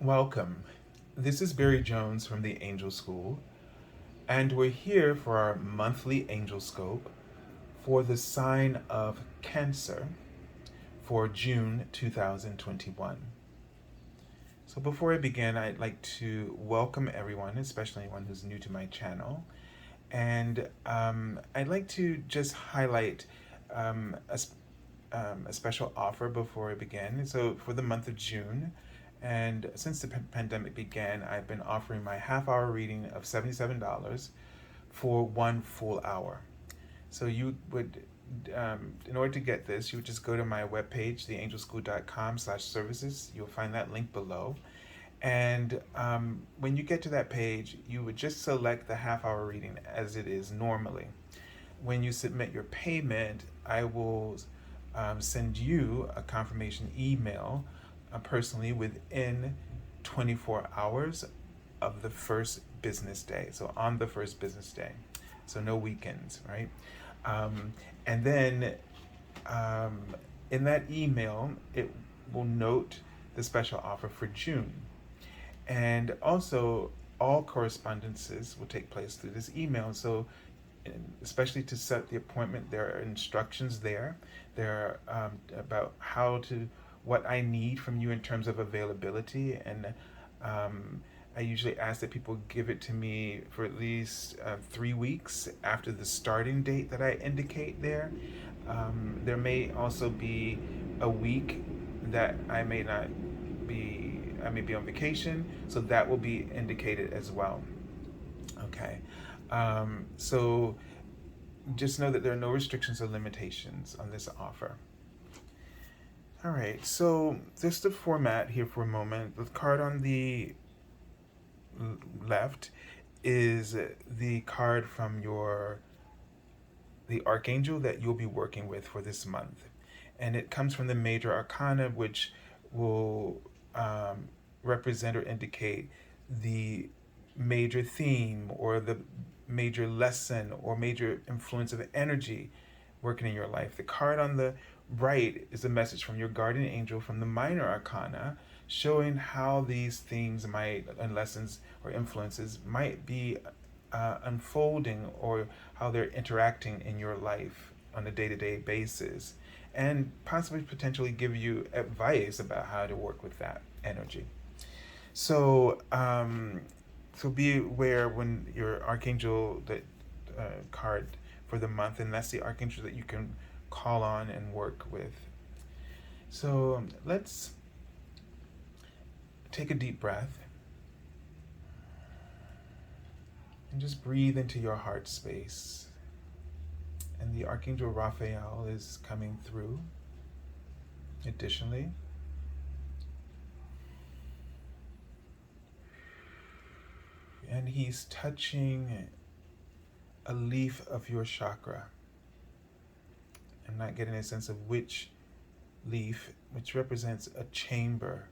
Welcome. This is Barry Jones from the Angel School, and we're here for our monthly Angelscope for the sign of Cancer for June 2021. So, before I begin, I'd like to welcome everyone, especially anyone who's new to my channel, and I'd like to just highlight um, a, a special offer before I begin. So, for the month of June, and since the pandemic began, I've been offering my half-hour reading of $77 for one full hour. So you would, in order to get this, you would just go to my webpage, theangelschool.com/services. You'll find that link below. And when you get to that page, you would just select the half-hour reading as it is normally. When you submit your payment, I will send you a confirmation email personally within 24 hours of the first business day. So on the first business day. So no weekends, right? Um, and then um, in that email, it will note the special offer for June. And also, all correspondences will take place through this email. So especially to set the appointment, there are instructions there. There are about what I need from you in terms of availability. And I usually ask that people give it to me for at least 3 weeks after the starting date that I indicate there. There may also be a week that I may be on vacation, so that will be indicated as well. Okay. So just know that there are no restrictions or limitations on this offer. All right, so just the format here for a moment. The card on the left is the card from the archangel that you'll be working with for this month. And it comes from the Major Arcana, which will represent or indicate the major theme or the major lesson or major influence of energy working in your life. The card on the right is a message from your guardian angel from the Minor Arcana, showing how these themes might and lessons or influences might be unfolding, or how they're interacting in your life on a day-to-day basis, and possibly potentially give you advice about how to work with that energy. So, so be aware when your archangel card for the month, and that's the archangel that you can call on and work with. So let's take a deep breath and just breathe into your heart space. And the archangel Raphael is coming through. Additionally, and he's touching a leaf of your chakra. I'm not getting a sense of which leaf, which represents a chamber,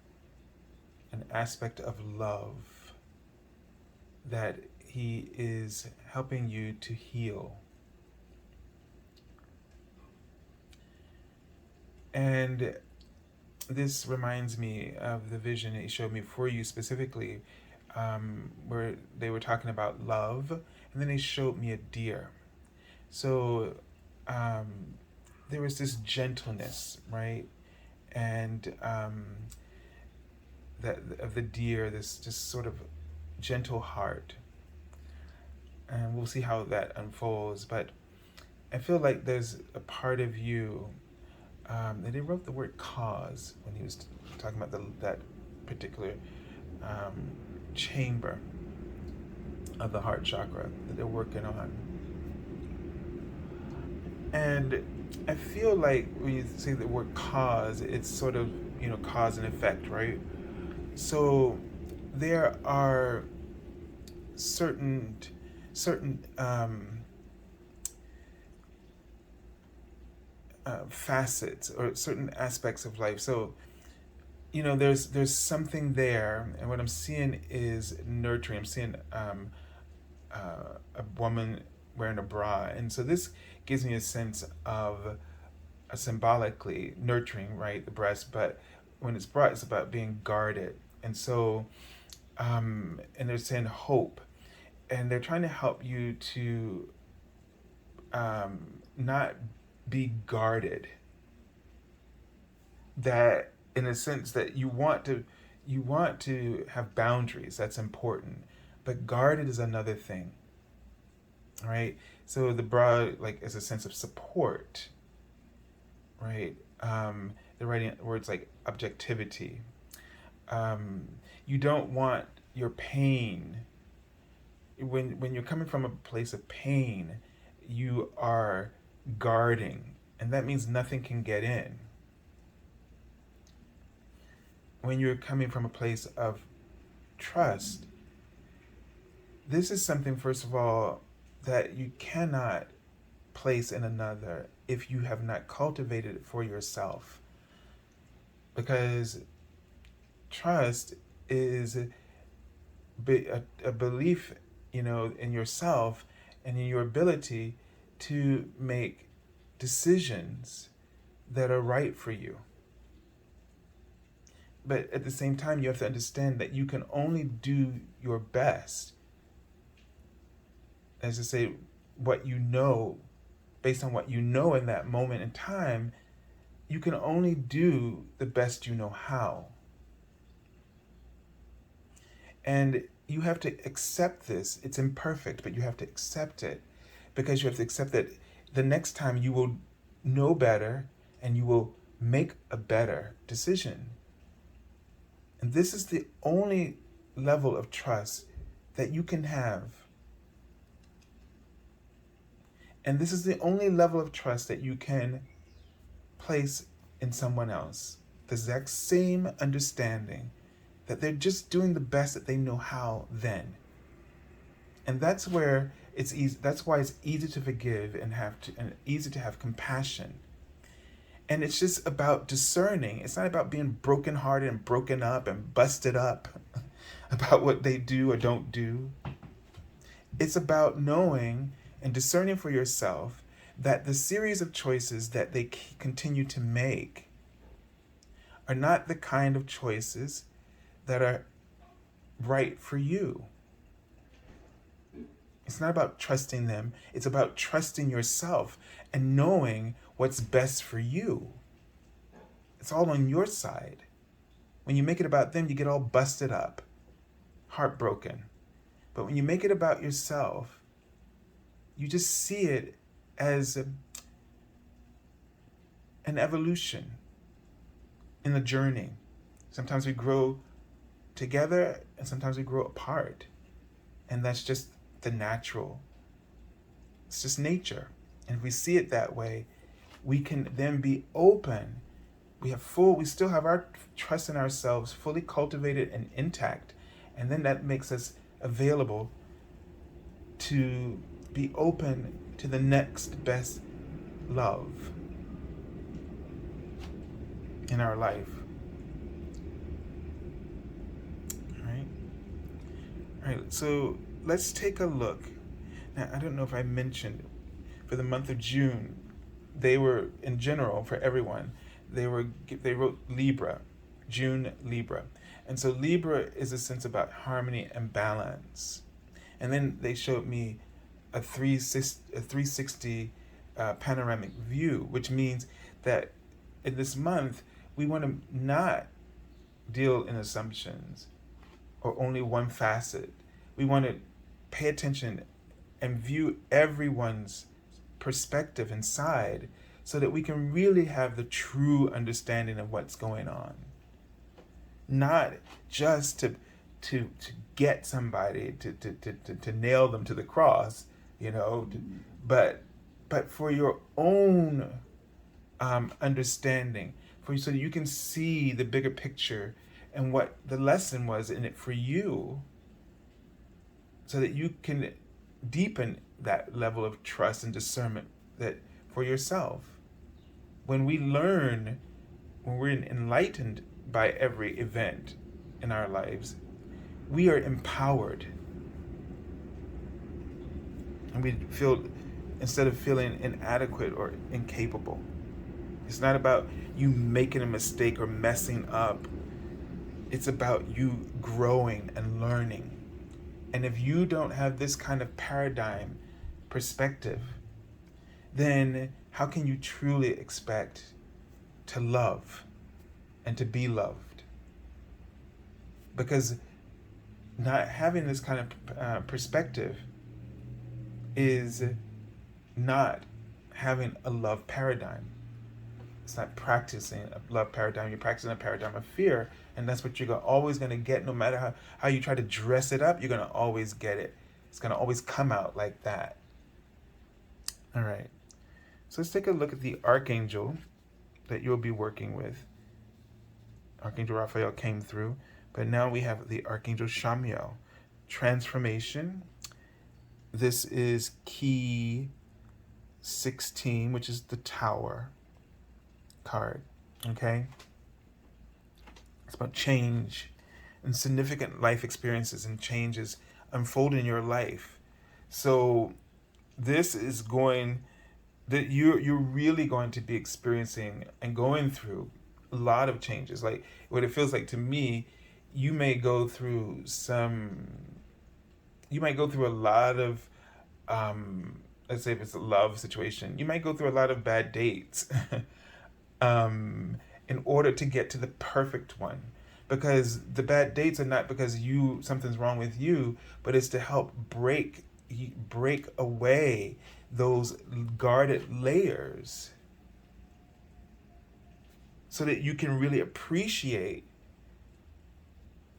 an aspect of love that he is helping you to heal. And this reminds me of the vision he showed me for you specifically, where they were talking about love, and then he showed me a deer. So there was this gentleness, right? And that of the deer, this just sort of gentle heart. And we'll see how that unfolds. But I feel like there's a part of you and he wrote the word cause when he was talking about that particular chamber of the heart chakra that they're working on. And I feel like when you say the word cause, it's sort of, cause and effect, right? So there are certain facets or certain aspects of life. So there's something there, and what I'm seeing is nurturing. I'm seeing a woman wearing a bra, and so this gives me a sense of symbolically nurturing, right, the breast. But when it's bra, it's about being guarded And so, and they're saying hope, and they're trying to help you to not be guarded. That in a sense that you want to have boundaries. That's important, but guarded is another thing, right? So the broad, like, is a sense of support, right? They're writing words like objectivity. You don't want your pain. When you're coming from a place of pain, you are guarding, and that means nothing can get in. When you're coming from a place of trust, this is something, first of all, that you cannot place in another if you have not cultivated it for yourself. Because trust is a belief, in yourself and in your ability to make decisions that are right for you. But at the same time, you have to understand that you can only do your best, as to say, what you know, based on what you know in that moment in time, you can only do the best you know how. And you have to accept this. It's imperfect, but you have to accept it, because you have to accept that the next time you will know better and you will make a better decision. And this is the only level of trust that you can have. And this is the only level of trust that you can place in someone else. The exact same understanding that they're just doing the best that they know how then. And that's where it's easy. That's why it's easy to forgive and easy to have compassion. And it's just about discerning. It's not about being brokenhearted and broken up and busted up about what they do or don't do. It's about knowing and discerning for yourself that the series of choices that they continue to make are not the kind of choices that are right for you. It's not about trusting them. It's about trusting yourself and knowing what's best for you. It's all on your side. When you make it about them, you get all busted up, heartbroken. But when you make it about yourself, you just see it as an evolution in the journey. Sometimes we grow together and sometimes we grow apart. And that's just the natural. It's just nature. And if we see it that way, we can then be open. We still have our trust in ourselves fully cultivated and intact. And then that makes us available to be open to the next best love in our life. All right, so let's take a look. Now, I don't know if I mentioned, for the month of June, they were, in general, for everyone, they wrote Libra, June Libra. And so Libra is a sense about harmony and balance. And then they showed me a 360 panoramic view, which means that in this month, we want to not deal in assumptions or only one facet. We want to pay attention and view everyone's perspective and side so that we can really have the true understanding of what's going on. Not just to get somebody, to nail them to the cross, but for your own understanding, so that you can see the bigger picture and what the lesson was in it for you, so that you can deepen that level of trust and discernment that for yourself. When we're enlightened by every event in our lives, we are empowered. And we feel, instead of feeling inadequate or incapable. It's not about you making a mistake or messing up It's about you growing and learning. And if you don't have this kind of paradigm perspective, then how can you truly expect to love and to be loved? Because not having this kind of perspective is not having a love paradigm. It's not practicing a love paradigm. You're practicing a paradigm of fear, and that's what you're always going to get. No matter how you try to dress it up, you're going to always get it. It's going to always come out like that. All right. So let's take a look at the archangel that you'll be working with. Archangel Raphael came through, but now we have the Archangel Shamio. Transformation. This is key 16, which is the Tower card. Okay? It's about change and significant life experiences and changes unfold in your life. So this is going that you're really going to be experiencing and going through a lot of changes. Like what it feels like to me, you might go through a lot of let's say if it's a love situation, you might go through a lot of bad dates in order to get to the perfect one. Because the bad dates are not because something's wrong with you, but it's to help break away those guarded layers so that you can really appreciate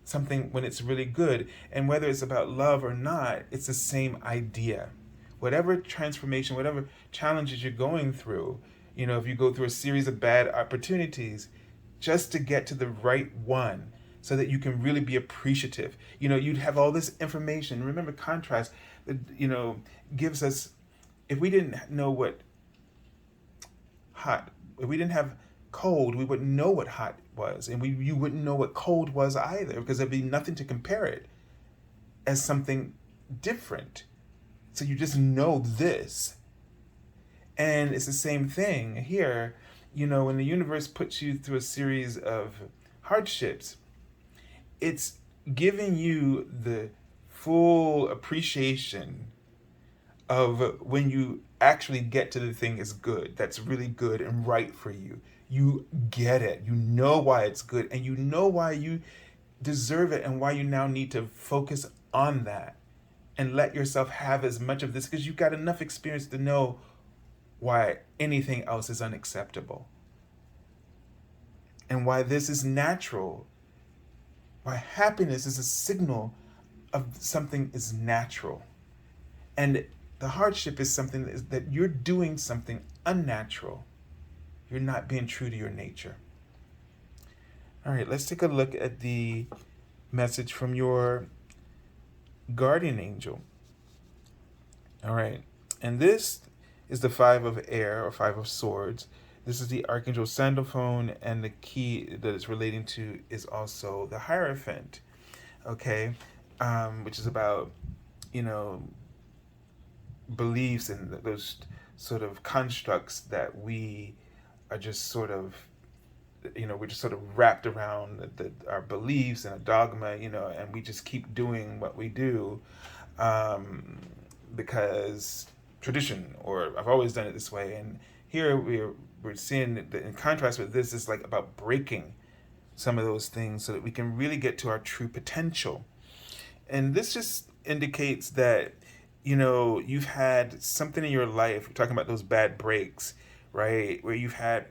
something when it's really good. And whether it's about love or not, it's the same idea. Whatever transformation, whatever challenges you're going through, if you go through a series of bad opportunities, just to get to the right one so that you can really be appreciative. You'd have all this information. Remember, contrast, gives us, if we didn't know what if we didn't have cold, we wouldn't know what hot was. And you wouldn't know what cold was either, because there'd be nothing to compare it as something different. So you just know this. And it's the same thing here. When the universe puts you through a series of hardships, it's giving you the full appreciation of when you actually get to the thing that's really good and right for you. You get it. You know why it's good, and you know why you deserve it, and why you now need to focus on that and let yourself have as much of this, because you've got enough experience to know why anything else is unacceptable, and why this is natural, why happiness is a signal of something is natural. And the hardship is something that you're doing something unnatural. You're not being true to your nature. All right, let's take a look at the message from your guardian angel. All right, and this is the 5 of air, or 5 of swords. This is the Archangel Sandalphon, and the key that it's relating to is also the Hierophant, okay, which is about, beliefs and those sort of constructs that we are just sort of, we're just sort of wrapped around our beliefs and a dogma, and we just keep doing what we do because tradition, or I've always done it this way. And here we're seeing that in contrast with this, is like about breaking some of those things so that we can really get to our true potential. And this just indicates that, you've had something in your life, we're talking about those bad breaks, right? Where you've had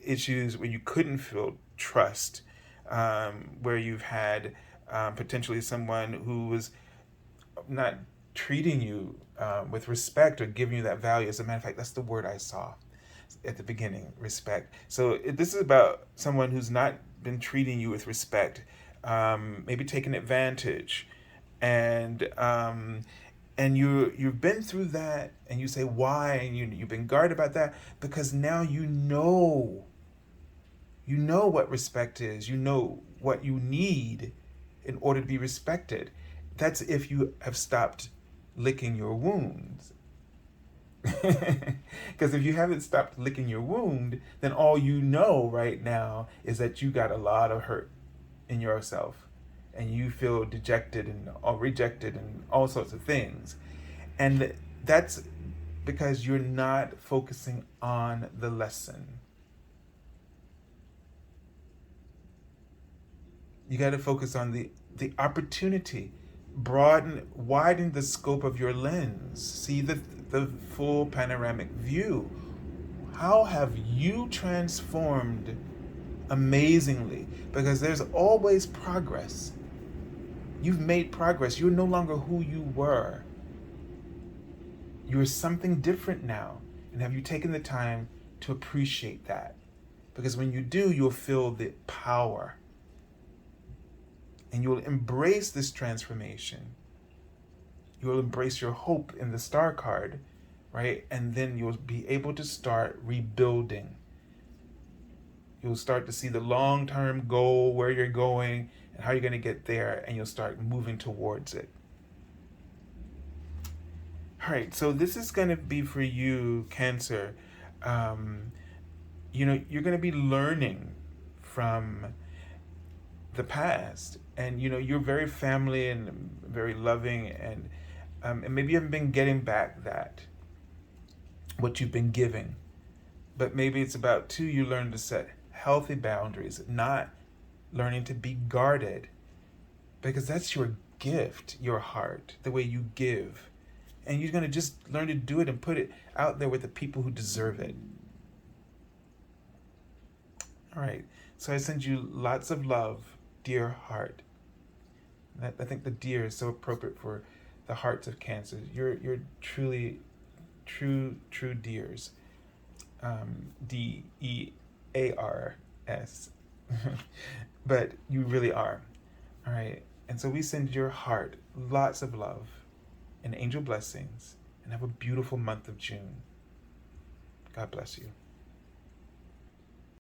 issues where you couldn't feel trust, where you've had potentially someone who was not treating you with respect or giving you that value. As a matter of fact, that's the word I saw at the beginning, respect. So this is about someone who's not been treating you with respect, maybe taking advantage, and you've been through that, and you say why, and you've been guarded about that, because now you know what respect is. You know what you need in order to be respected. That's if you have stopped licking your wounds. Because if you haven't stopped licking your wound, then all you know right now is that you got a lot of hurt in yourself, and you feel dejected and all rejected and all sorts of things. And that's because you're not focusing on the lesson. You got to focus on the opportunity. Widen the scope of your lens. See the full panoramic view. How have you transformed amazingly? Because there's always progress. You've made progress. You're no longer who you were. You're something different now. And have you taken the time to appreciate that? Because when you do, you'll feel the power. And you'll embrace this transformation. You'll embrace your hope in the star card, right? And then you'll be able to start rebuilding. You'll start to see the long-term goal, where you're going, and how you're going to get there, and you'll start moving towards it. All right, so this is going to be for you, Cancer. You're going to be learning from the past, and you're very family and very loving, and maybe you haven't been getting back what you've been giving, but maybe it's about too you learn to set healthy boundaries, not learning to be guarded, because that's your gift, your heart, the way you give, and you're going to just learn to do it and put it out there with the people who deserve it. All right, so I send you lots of love, dear heart. I think the deer is so appropriate for the hearts of Cancer. You're truly true deers. DEARS. But you really are. All right. And so we send your heart lots of love and angel blessings, and have a beautiful month of June. God bless you.